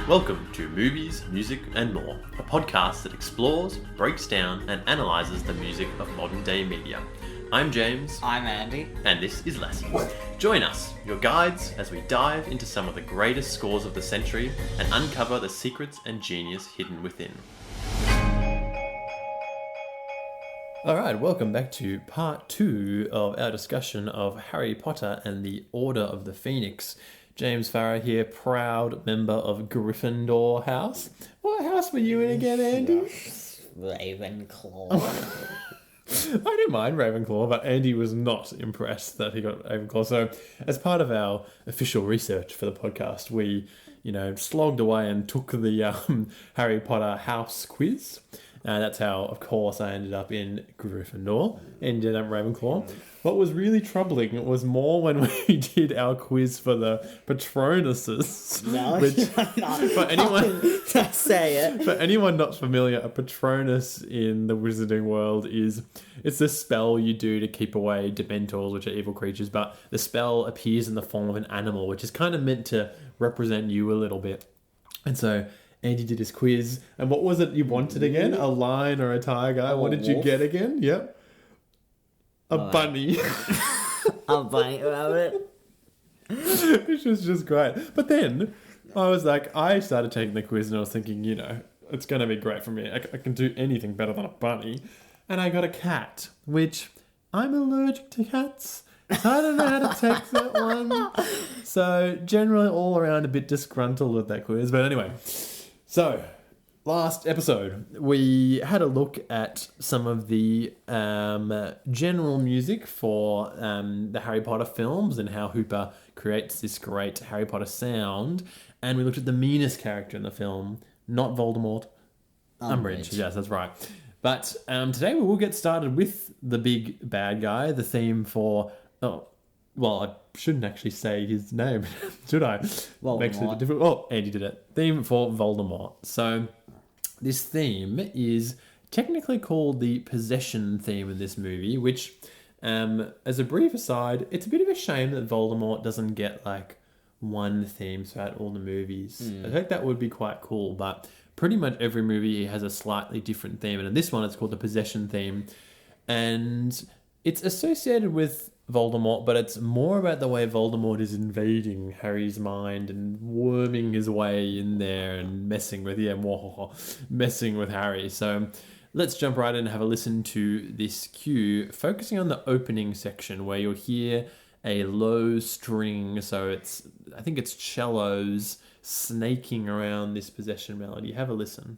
Welcome to Movies, Music and More, a podcast that explores, breaks down and analyses the music of modern day media. I'm James. I'm Andy. And this is Lassie. Join us, your guides, as we dive into some of the greatest scores of the century and uncover the secrets and genius hidden within. Alright, welcome back to part 2 of our discussion of Harry Potter and the Order of the Phoenix. James Farrar here, proud member of Gryffindor House. What house were you in again, Andy? Ravenclaw. I didn't mind Ravenclaw, but Andy was not impressed that he got Ravenclaw. So, as part of our official research for the podcast, we, slogged away and took the Harry Potter house quiz. And that's how, of course, I ended up in Gryffindor, ended up Ravenclaw. What was really troubling was more when we did our quiz for the Patronuses. No, which, not. for anyone, say it. For anyone not familiar, a Patronus in the wizarding world it's this spell you do to keep away Dementors, which are evil creatures, but the spell appears in the form of an animal, which is kind of meant to represent you a little bit. And so Andy did his quiz, and what was it you wanted again? A lion or a tiger? What did you get again? Yep. A bunny. A bunny rabbit. Which was just great. But then I started taking the quiz and I was thinking, it's going to be great for me. I can do anything better than a bunny. And I got a cat, which I'm allergic to cats. So I don't know how to take that one. So generally all around a bit disgruntled with that quiz. But anyway, so last episode, we had a look at some of the general music for the Harry Potter films and how Hooper creates this great Harry Potter sound. And we looked at the meanest character in the film, not Voldemort. Umbridge. Yes, that's right. But today we will get started with the big bad guy, the theme for... I shouldn't actually say his name, should I? Voldemort. Makes it different. Oh, Andy did it. Theme for Voldemort. So... this theme is technically called the possession theme in this movie, which, as a brief aside, it's a bit of a shame that Voldemort doesn't get, one theme throughout all the movies. I think that would be quite cool, but pretty much every movie has a slightly different theme, and in this one it's called the possession theme, and it's associated with Voldemort, but it's more about the way Voldemort is invading Harry's mind and worming his way in there and messing with Harry. So let's jump right in and have a listen to this cue, focusing on the opening section where you'll hear a low string. So I think it's cellos snaking around this possession melody. Have a listen.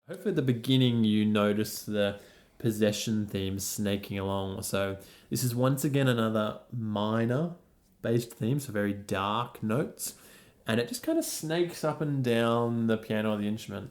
Hopefully at the beginning you notice the possession theme snaking along. So this is once again another minor based theme, so very dark notes. And it just kind of snakes up and down the piano or the instrument.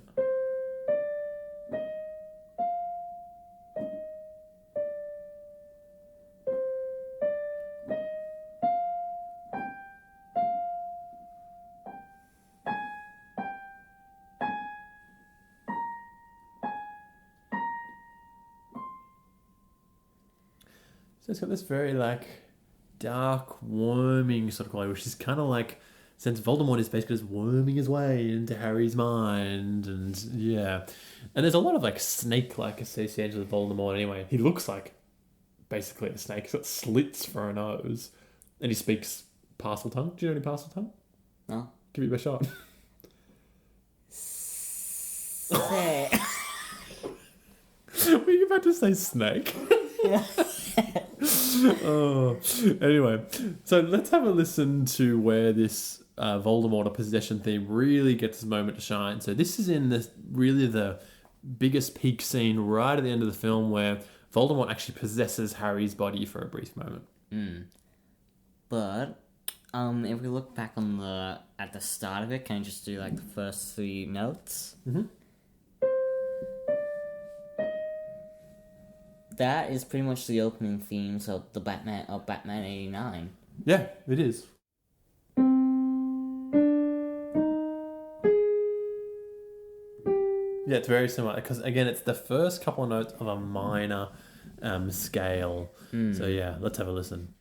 So it's got this very dark, worming sort of quality, which is kind of since Voldemort is basically just worming his way into Harry's mind, and yeah. And there's a lot of snake-like associations with Voldemort anyway. He looks like basically a snake. He's got slits for a nose. And he speaks Parseltongue. Do you know any Parseltongue? No. Give it a shot. Say. Were you about to say snake? Yeah. Oh, anyway, so let's have a listen to where this Voldemort or possession theme really gets its moment to shine. So this is in the biggest peak scene right at the end of the film where Voldemort actually possesses Harry's body for a brief moment. But if we look back at the start of it, can I just do like the first 3 notes? Mm-hmm. That is pretty much the opening themes of Batman '89. Yeah, it is. Yeah, it's very similar because again, it's the first couple of notes of a minor scale. So yeah, let's have a listen.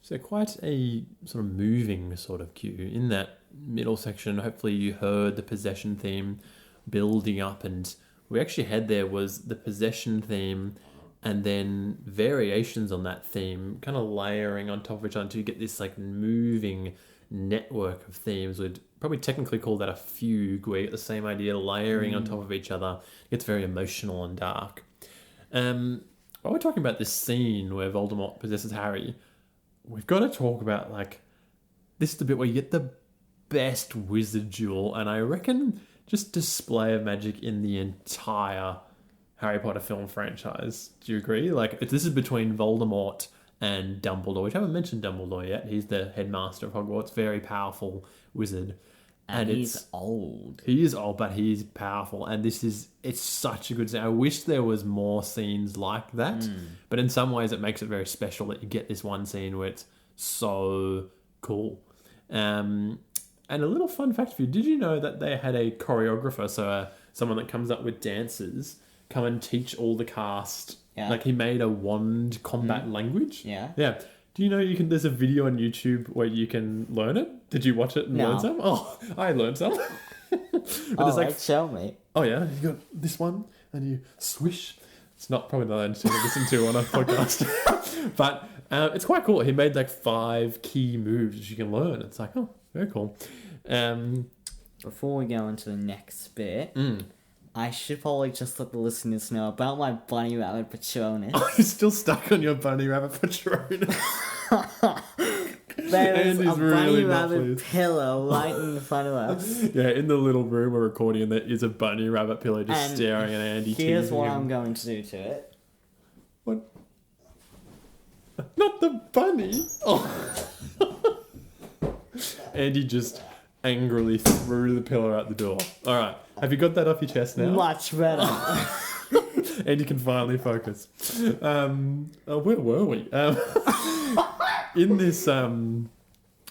So quite a sort of moving sort of cue in that middle section. Hopefully you heard the possession theme building up, and we actually had there was the possession theme and then variations on that theme kind of layering on top of each other to get this like moving network of themes. We'd probably technically call that a fugue, where you get the same idea layering on top of each other. It's very emotional and dark. While we're talking about this scene where Voldemort possesses Harry, we've got to talk about, like, this is the bit where you get the best wizard duel, and I reckon just display of magic in the entire Harry Potter film franchise. Do you agree? Like, this is between Voldemort and Dumbledore, which I haven't mentioned Dumbledore yet. He's the headmaster of Hogwarts, very powerful wizard. And he's old. He is old, but he's powerful. And it's such a good scene. I wish there was more scenes like that. But in some ways, it makes it very special that you get this one scene where it's so cool. And a little fun fact for you. Did you know that they had a choreographer, so someone that comes up with dances, come and teach all the cast? Yeah. Like, he made a wand combat language. Yeah. Yeah. Do you know there's a video on YouTube where you can learn it? Did you watch it and learn some? Oh, I learned some. But show me. Oh yeah, you got this one and you swish. It's probably not interesting to listen to on a podcast. But it's quite cool. He made like 5 key moves that you can learn. It's like, oh, very cool. Before we go into the next bit, I should probably just let the listeners know about my bunny rabbit Patronus. Oh, you're still stuck on your bunny rabbit Patronus. There's a bunny really rabbit pillow right in front of us. Yeah, in the little room we're recording, and there is a bunny rabbit pillow just And staring at Andy. Here's what him. I'm going to do to it. What? Not the bunny. Oh. Andy just angrily threw the pillow out the door. All right. Have you got that off your chest now? Much better. And you can finally focus. Where were we? In this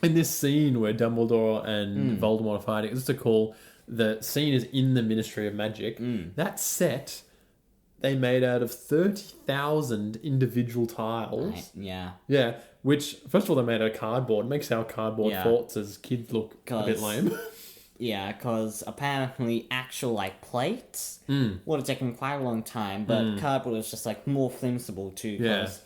in this scene where Dumbledore and Voldemort are fighting, just to call the scene is in the Ministry of Magic. That set they made out of 30,000 individual tiles. Yeah. Yeah, which first of all they made out of cardboard. Makes our cardboard forts as kids look a bit lame. Yeah, because apparently actual, like, plates would have taken quite a long time, but cardboard is just, like, more flexible too, because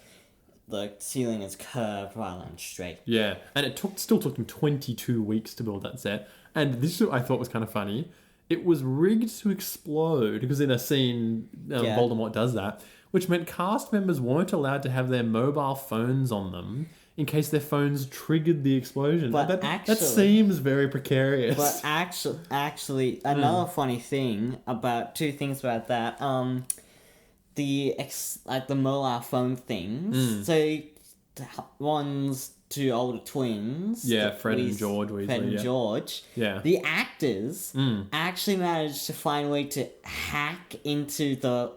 the ceiling is curved rather than straight. Yeah, and it still took them 22 weeks to build that set. And this I thought was kind of funny. It was rigged to explode, because in a scene, Voldemort does that, which meant cast members weren't allowed to have their mobile phones on them in case their phones triggered the explosion. But that seems very precarious. But actually, another funny thing about two things about that. The mobile phone things. So one's two older twins. Yeah, Fred and George Weasley. Fred and George. Yeah. The actors actually managed to find a way to hack into the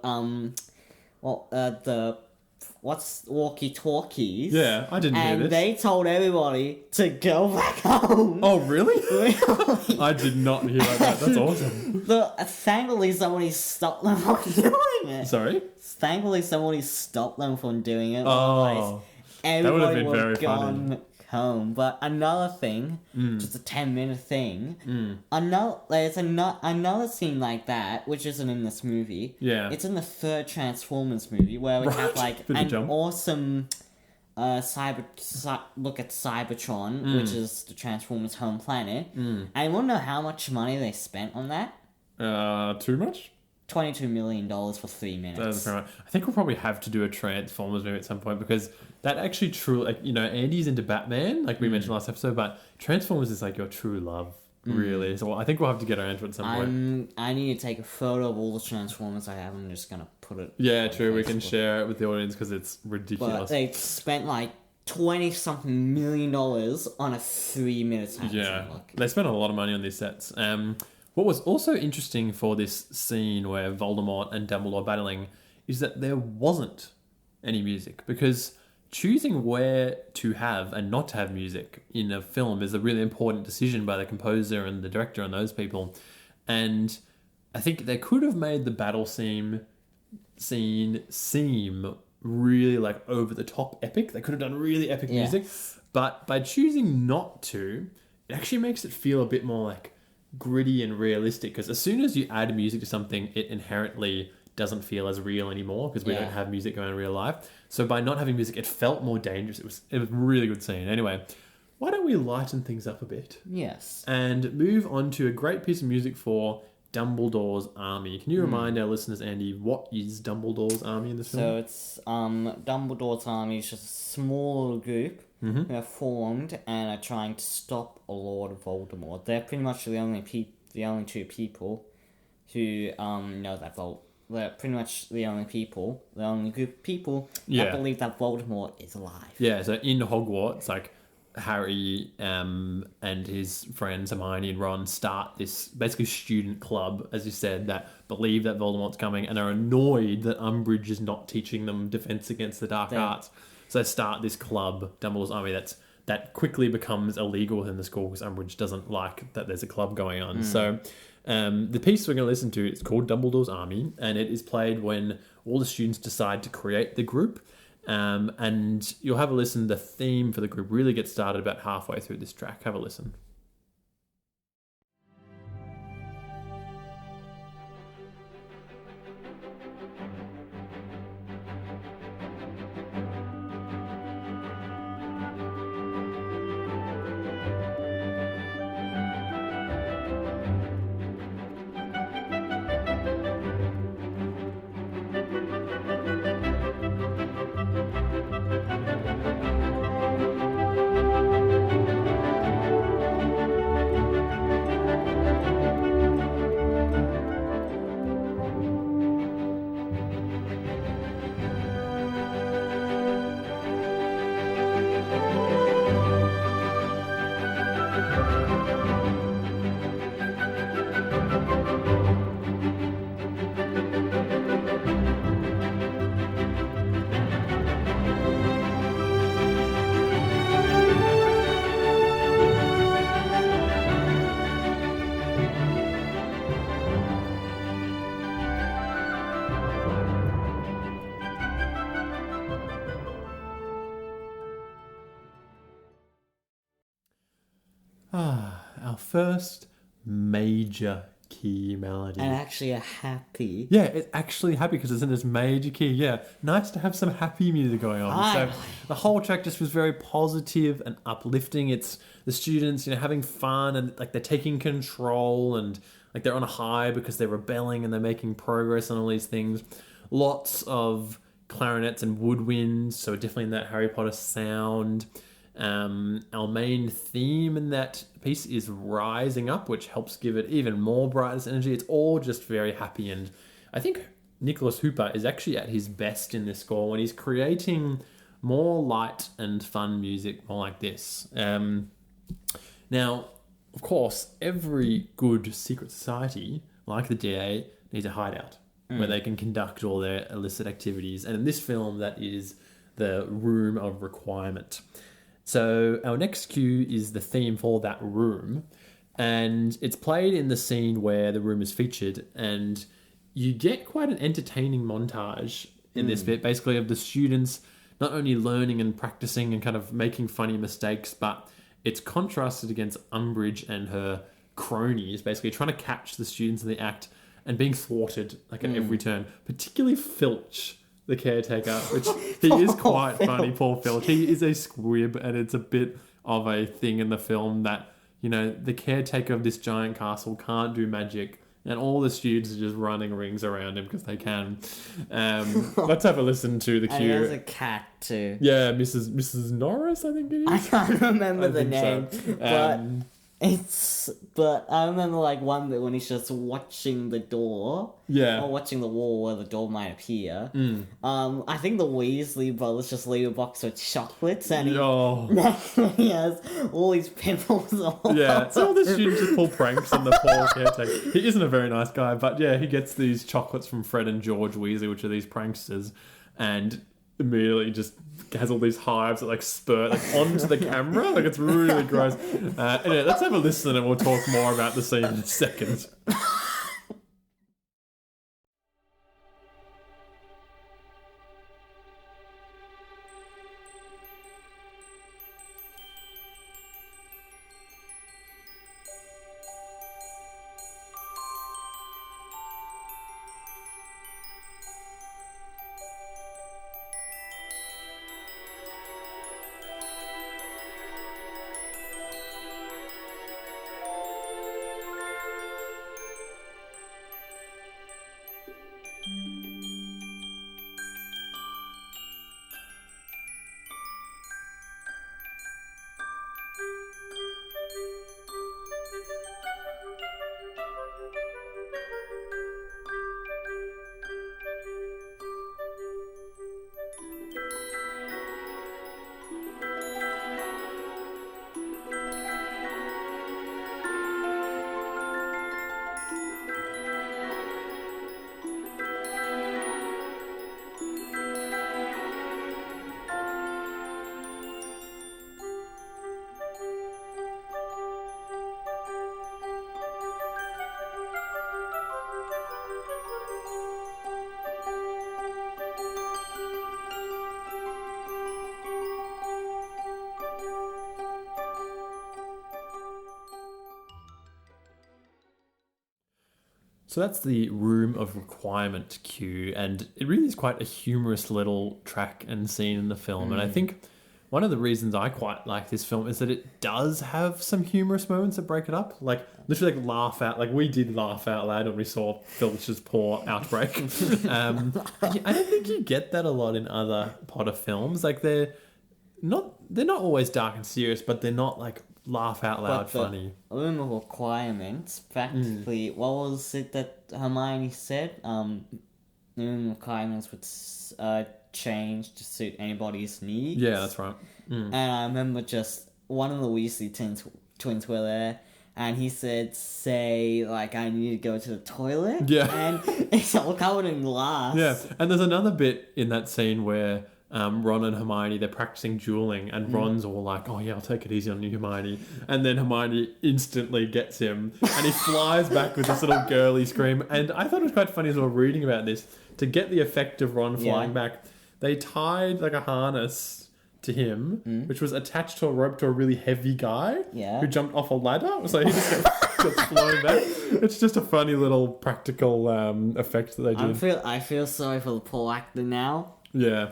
walkie-talkies. Yeah, I didn't hear this. And they told everybody to go back home. Oh, really? Really? I did not hear about that. That's awesome. Thankfully, somebody stopped them from doing it. Sorry? Thankfully, somebody stopped them from doing it. Oh. Everybody been would very have gone home. But another thing, just a 10-minute thing, there's another scene like that, which isn't in this movie. Yeah. It's in the third Transformers movie, where we have, like, Bit of a an jump. awesome look at Cybertron, which is the Transformers' home planet. And I want to know how much money they spent on that. Too much? $22 million for 3 minutes. That's very much. I think we'll probably have to do a Transformers movie at some point, because that actually truly, like, Andy's into Batman, like we mentioned last episode, but Transformers is like your true love, really. So I think we'll have to get around to it at some point. I need to take a photo of all the Transformers I have. I'm just gonna put it. Yeah, on true. We can Facebook. share it with the audience because it's But ridiculous. they spent like $20-something million on a 3-minute time. Yeah, they spent a lot of money on these sets. What was also interesting for this scene where Voldemort and Dumbledore are battling is that there wasn't any music, because choosing where to have and not to have music in a film is a really important decision by the composer and the director and those people. And I think they could have made the battle scene seem really like over the top epic. They could have done really epic music, but by choosing not to, it actually makes it feel a bit more like gritty and realistic, because as soon as you add music to something, it inherently doesn't feel as real anymore, because we don't have music going in real life. So by not having music, it felt more dangerous. It was a really good scene. Anyway, why don't we lighten things up a bit? Yes. And move on to a great piece of music for Dumbledore's Army. Can you remind our listeners, Andy, what is Dumbledore's Army in this film? So it's Dumbledore's army is just a small group who are formed and are trying to stop Lord Voldemort. They're pretty much the only two people who know that they're pretty much the only group of people that believe that Voldemort is alive. Yeah, so in Hogwarts, like Harry and his friends Hermione and Ron start this basically student club, as you said, that believe that Voldemort's coming and are annoyed that Umbridge is not teaching them defense against the dark arts. So they start this club, Dumbledore's Army, that quickly becomes illegal within the school because Umbridge doesn't like that there's a club going on. So the piece we're going to listen to is called Dumbledore's Army, and it is played when all the students decide to create the group. And you'll have a listen. The theme for the group really gets started about halfway through this track. Have a listen. Our first major key melody. And actually a happy. Yeah, it's actually happy because it's in this major key. Yeah, nice to have some happy music going on. So the whole track just was very positive and uplifting. It's the students, having fun and like they're taking control and like they're on a high because they're rebelling and they're making progress on all these things. Lots of clarinets and woodwinds, so definitely in that Harry Potter sound. Our main theme in that piece is rising up, which helps give it even more brightness energy. It's all just very happy, and I think Nicholas Hooper is actually at his best in this score when he's creating more light and fun music, more like this. Now, of course, every good secret society, like the DA, needs a hideout where they can conduct all their illicit activities, and in this film, that is the Room of Requirement. So our next cue is the theme for that room, and it's played in the scene where the room is featured, and you get quite an entertaining montage in this bit, basically of the students not only learning and practicing and kind of making funny mistakes, but it's contrasted against Umbridge and her cronies, basically trying to catch the students in the act and being thwarted like at every turn, particularly Filch, the caretaker, which he is quite funny, poor Filch. He is a squib, and it's a bit of a thing in the film that, the caretaker of this giant castle can't do magic, and all the students are just running rings around him because they can. Let's have a listen to the cue. And there's a cat too. Yeah, Mrs. Norris, I think it is. I can't remember the name, so. but I remember like one bit when he's just watching the door, or watching the wall where the door might appear. I think the Weasley brothers just leave a box of chocolates, and he has all these pimples all so all the students just pull pranks on the poor caretaker. He isn't a very nice guy, but he gets these chocolates from Fred and George Weasley, which are these pranksters, and immediately just has all these hives that spurt onto the camera. It's really gross. Anyway, let's have a listen and we'll talk more about the scene in a second. So that's the Room of Requirement cue, and it really is quite a humorous little track and scene in the film. And I think one of the reasons I quite like this film is that it does have some humorous moments that break it up. Literally laugh out. We did laugh out loud when we saw Filch's poor outbreak. I don't think you get that a lot in other Potter films. They're not always dark and serious, but they're not laugh out loud funny. Room of Requirements, practically, what was it that Hermione said? Room of Requirements would change to suit anybody's needs. Yeah, that's right. And I remember just one of the Weasley twins were there, and he said, I need to go to the toilet. Yeah. And it's all covered in glass. Yeah, and there's another bit in that scene where Ron and Hermione, they're practicing dueling, and Ron's all like, oh yeah, I'll take it easy on you, Hermione. And then Hermione instantly gets him, and he flies back with this little girly scream. And I thought it was quite funny as we were reading about this, to get the effect of Ron flying back, they tied a harness to him, which was attached to a rope to a really heavy guy Yeah. who jumped off a ladder. So he just gets flown back. It's just a funny little practical effect that they did. I feel sorry for the poor actor now. Yeah.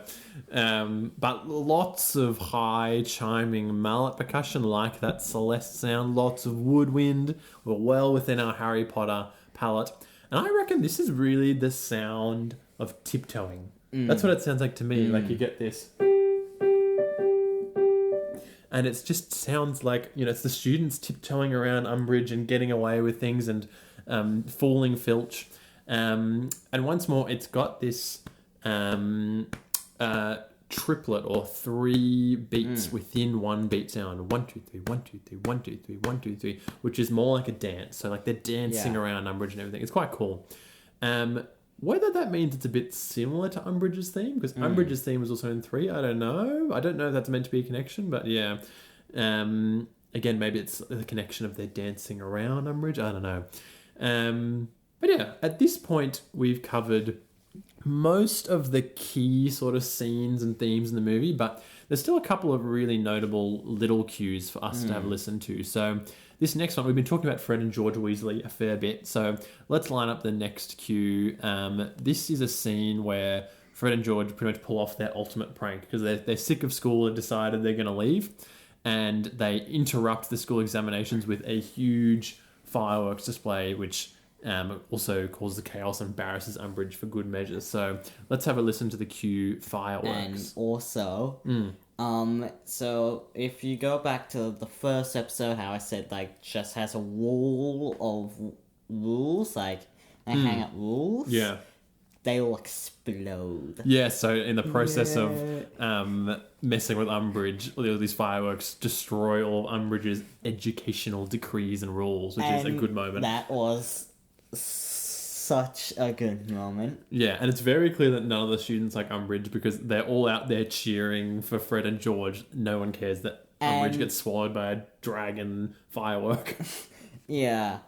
But lots of high chiming mallet percussion like that Celeste sound, lots of woodwind. We're well within our Harry Potter palette. And I reckon this is really the sound of tiptoeing. That's what it sounds like to me. Like you get this. And it just sounds like, it's the students tiptoeing around Umbridge and getting away with things and fooling Filch. And once more, it's got this triplet or 3 beats within one beat sound. 1, 2, 3, 1, 2, 3, 1, 2, 3, 1, 2, 3, which is more like a dance. So like they're dancing around Umbridge and everything. It's quite cool. Whether that means it's a bit similar to Umbridge's theme, because Umbridge's theme was also in 3, I don't know. I don't know if that's meant to be a connection, but yeah. Again, maybe it's the connection of their dancing around Umbridge. I don't know. But yeah, at this point, we've covered most of the key sort of scenes and themes in the movie, but there's still a couple of really notable little cues for us to have a listen to. So this next one, we've been talking about Fred and George Weasley a fair bit, so let's line up the next cue. This is a scene where Fred and George pretty much pull off their ultimate prank because they're sick of school and decided they're going to leave, and they interrupt the school examinations with a huge fireworks display, which also causes chaos and embarrasses Umbridge for good measure. So let's have a listen to the cue fireworks. And also, so if you go back to the first episode, how I said like just has a wall of rules, like they hang up rules. Yeah. They will explode. Yeah, so in the process of messing with Umbridge, all these fireworks destroy all of Umbridge's educational decrees and rules, which is a good moment. That was such a good moment. Yeah, and it's very clear that none of the students like Umbridge because they're all out there cheering for Fred and George. No one cares that Umbridge gets swallowed by a dragon firework. Yeah.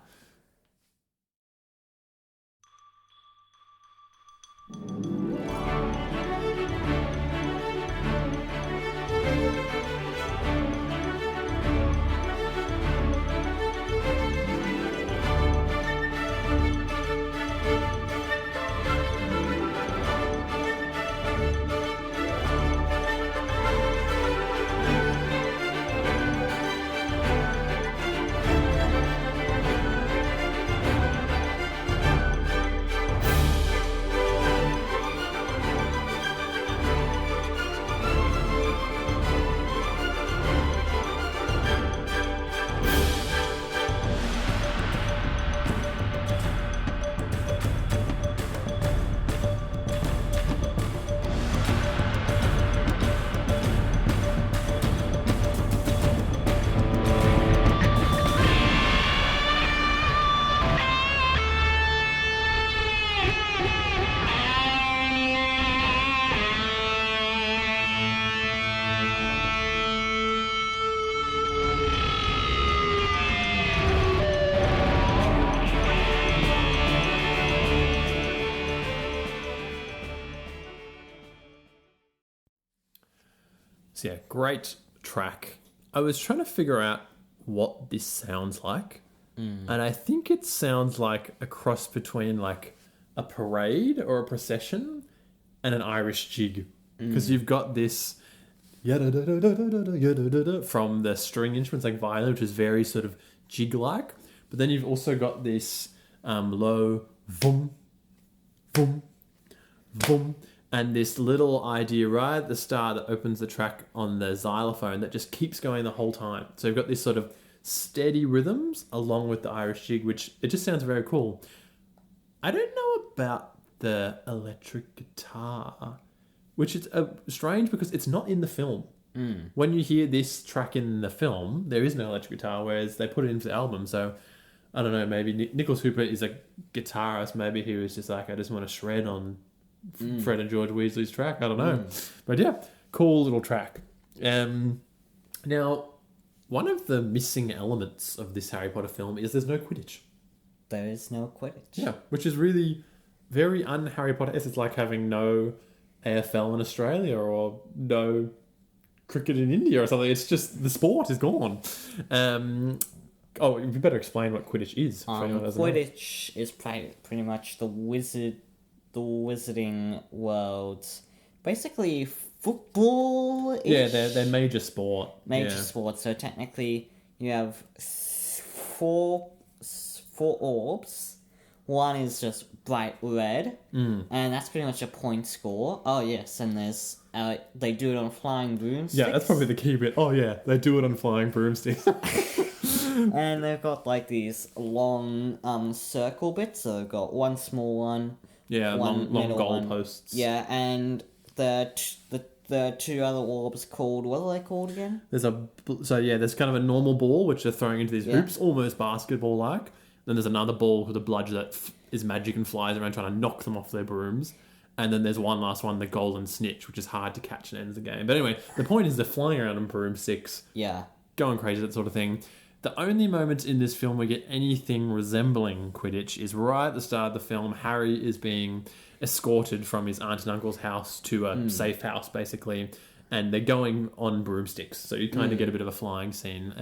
So yeah, great track. I was trying to figure out what this sounds like. And I think it sounds like a cross between like a parade or a procession and an Irish jig. Because you've got this from the string instruments like violin, which is very sort of jig-like. But then you've also got this low vum, vum, vum. And this little idea right at the start that opens the track on the xylophone that just keeps going the whole time. So you've got this sort of steady rhythms along with the Irish jig, which it just sounds very cool. I don't know about the electric guitar, which is strange because it's not in the film. When you hear this track in the film, there is no electric guitar, whereas they put it into the album. So I don't know, maybe Nicholas Hooper is a guitarist. Maybe he was just like, I just want to shred on Fred and George Weasley's track. I don't know. But yeah, cool little track. Now, one of the missing elements of this Harry Potter film is there's no Quidditch. There is no Quidditch. Yeah, which is really very un-Harry Potter. It's like having no AFL in Australia or no cricket in India or something. It's just the sport is gone. We better explain what Quidditch is. For anyone who doesn't know. Quidditch is pretty much the wizarding world's basically football. Yeah, they're major sport. Sport. So technically, you have four orbs. One is just bright red, and that's pretty much a point score. Oh yes, and there's they do it on flying broomsticks. Yeah, that's probably the key bit. Oh yeah, they do it on flying broomsticks. And they've got like these long circle bits. So they've got one small one. Yeah, long goalposts. Yeah, and the two other orbs called, what are they called again? There's kind of a normal ball which they're throwing into these hoops, almost basketball like. Then there's another ball with a bludge that is magic and flies around trying to knock them off their brooms. And then there's one last one, the golden snitch, which is hard to catch and ends the game. But anyway, the point is they're flying around on broomsticks. Yeah. Going crazy, that sort of thing. The only moments in this film we get anything resembling Quidditch is right at the start of the film. Harry is being escorted from his aunt and uncle's house to a safe house, basically. And they're going on broomsticks. So you kind of get a bit of a flying scene.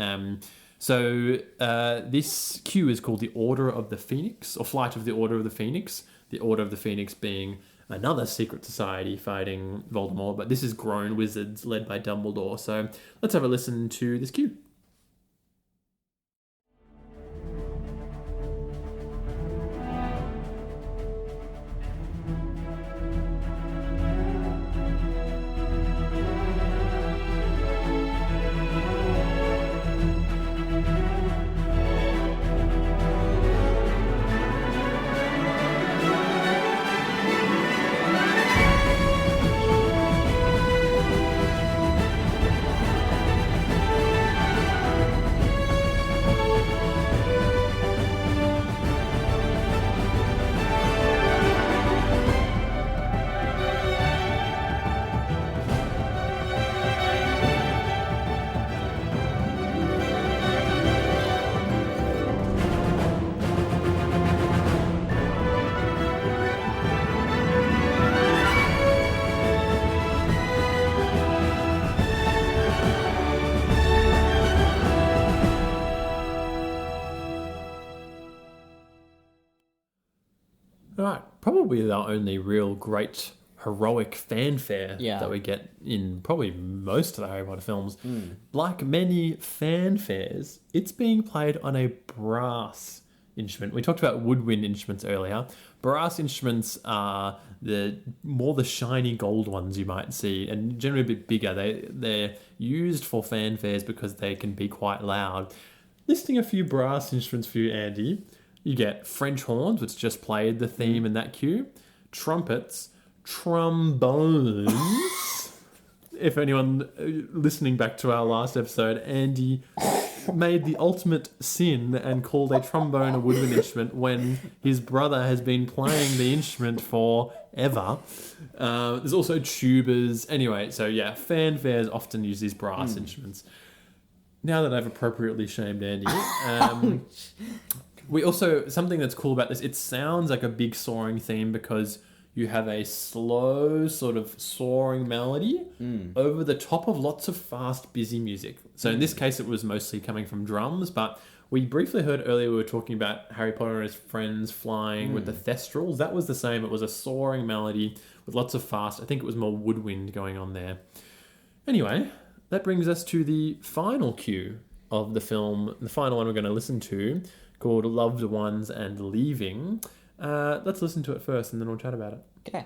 This queue is called the Order of the Phoenix, or Flight of the Order of the Phoenix. The Order of the Phoenix being another secret society fighting Voldemort, but this is grown wizards led by Dumbledore. So let's have a listen to this queue. Right, probably the only real great heroic fanfare that we get in probably most of the Harry Potter films. Like many fanfares, it's being played on a brass instrument. We talked about woodwind instruments earlier. Brass instruments are the shiny gold ones you might see, and generally a bit bigger. They're used for fanfares because they can be quite loud. Listing a few brass instruments for you, Andy. You get French horns, which just played the theme in that cue. Trumpets, trombones. If anyone listening back to our last episode, Andy made the ultimate sin and called a trombone a woodwind instrument when his brother has been playing the instrument forever. There's also tubas. Anyway, so yeah, fanfares often use these brass instruments. Now that I've appropriately shamed Andy, we also, something that's cool about this, it sounds like a big soaring theme because you have a slow sort of soaring melody over the top of lots of fast, busy music. So in this case, it was mostly coming from drums, but we briefly heard earlier, we were talking about Harry Potter and his friends flying with the Thestrals. That was the same. It was a soaring melody with lots of fast, I think it was more woodwind going on there. Anyway, that brings us to the final cue of the film, the final one we're going to listen to, called Loved Ones and Leaving. Let's listen to it first and then we'll chat about it. Okay.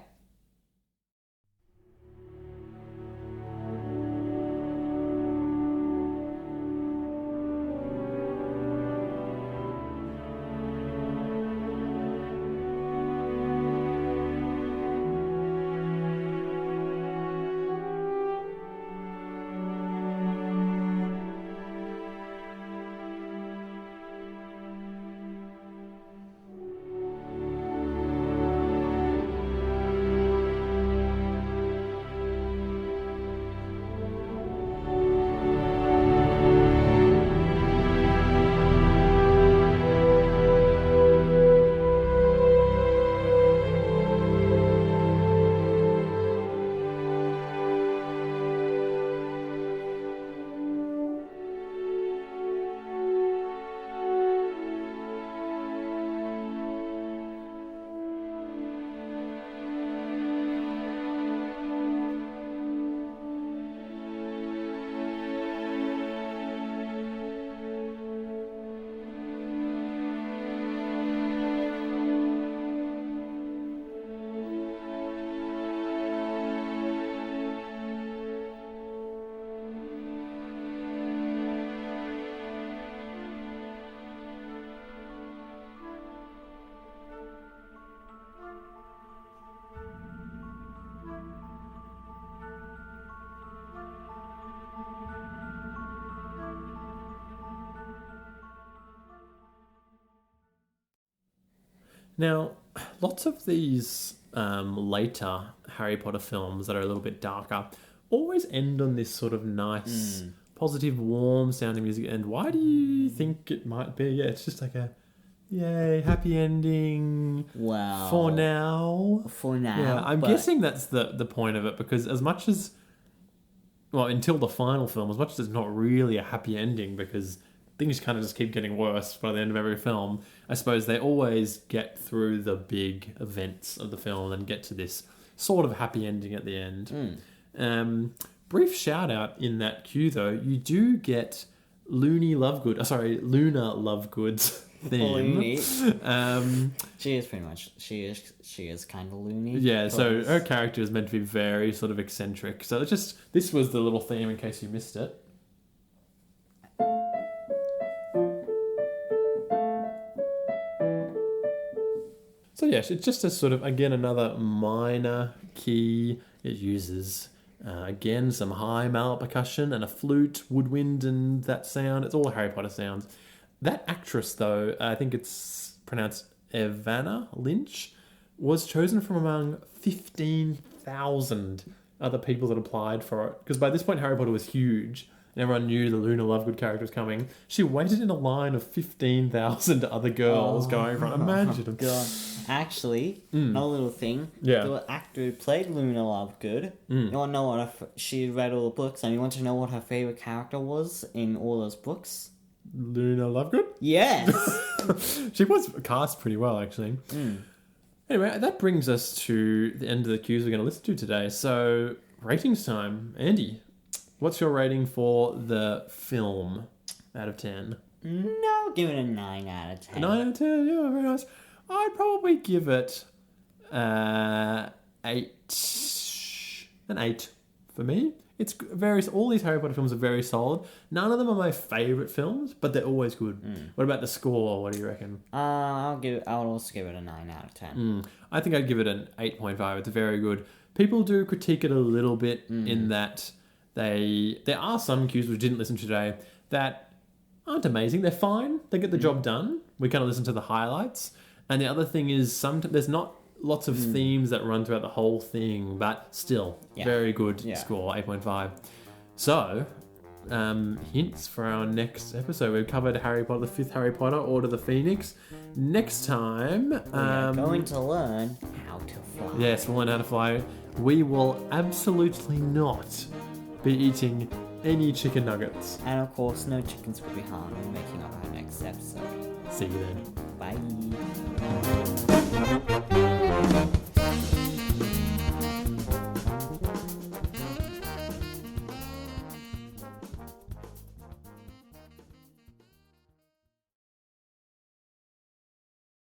Now, lots of these later Harry Potter films that are a little bit darker always end on this sort of nice, positive, warm sounding music. And why do you think it might be? Yeah, it's just like a yay, happy ending. Wow. For now. For now. Yeah, I'm but- guessing that's the point of it, because as much as, well, until the final film, as much as it's not really a happy ending because things kind of just keep getting worse by the end of every film, I suppose they always get through the big events of the film and get to this sort of happy ending at the end. Brief shout out in that queue though, you do get Luna Lovegood's theme. Loony. Um, She is pretty much. She is kind of loony. yeah, so but- her character is meant to be very sort of eccentric. So it's just, this was the little theme in case you missed it. So yes, it's just a sort of, again, another minor key. It uses, again, some high mallet percussion and a flute, woodwind, and that sound. It's all Harry Potter sounds. That actress, though, I think it's pronounced Evanna Lynch, was chosen from among 15,000 other people that applied for it. Because by this point, Harry Potter was huge. And everyone knew the Luna Lovegood character was coming. She waited in a line of 15,000 other girls going for it. Imagine. God. Actually, another little thing. Yeah. The actor who played Luna Lovegood. You want to know what she read all the books, and you want to know what her favorite character was in all those books? Luna Lovegood? Yes. She was cast pretty well, actually. Anyway, that brings us to the end of the cues we're going to listen to today. So, ratings time. Andy, what's your rating for the film out of 10? No, give it a 9 out of 10. 9 out of 10, yeah, very nice. I'd probably give it 8. An 8 for me. It's all these Harry Potter films are very solid. None of them are my favourite films, but they're always good. What about the score? What do you reckon? I'll also give it a 9 out of 10. I think I'd give it an 8.5. It's very good. People do critique it a little bit in that there are some cues we didn't listen to today that aren't amazing. They're fine. They get the job done. We kind of listen to the highlights. And the other thing is there's not lots of themes that run throughout the whole thing, but still, very good score, 8.5. So, hints for our next episode. We've covered Harry Potter, the 5th Harry Potter, Order of the Phoenix. Next time... We're going to learn how to fly. Yes, we'll learn how to fly. We will absolutely not be eating any chicken nuggets. And of course, no chickens will be harmed when making up our next episode. See you then. Bye.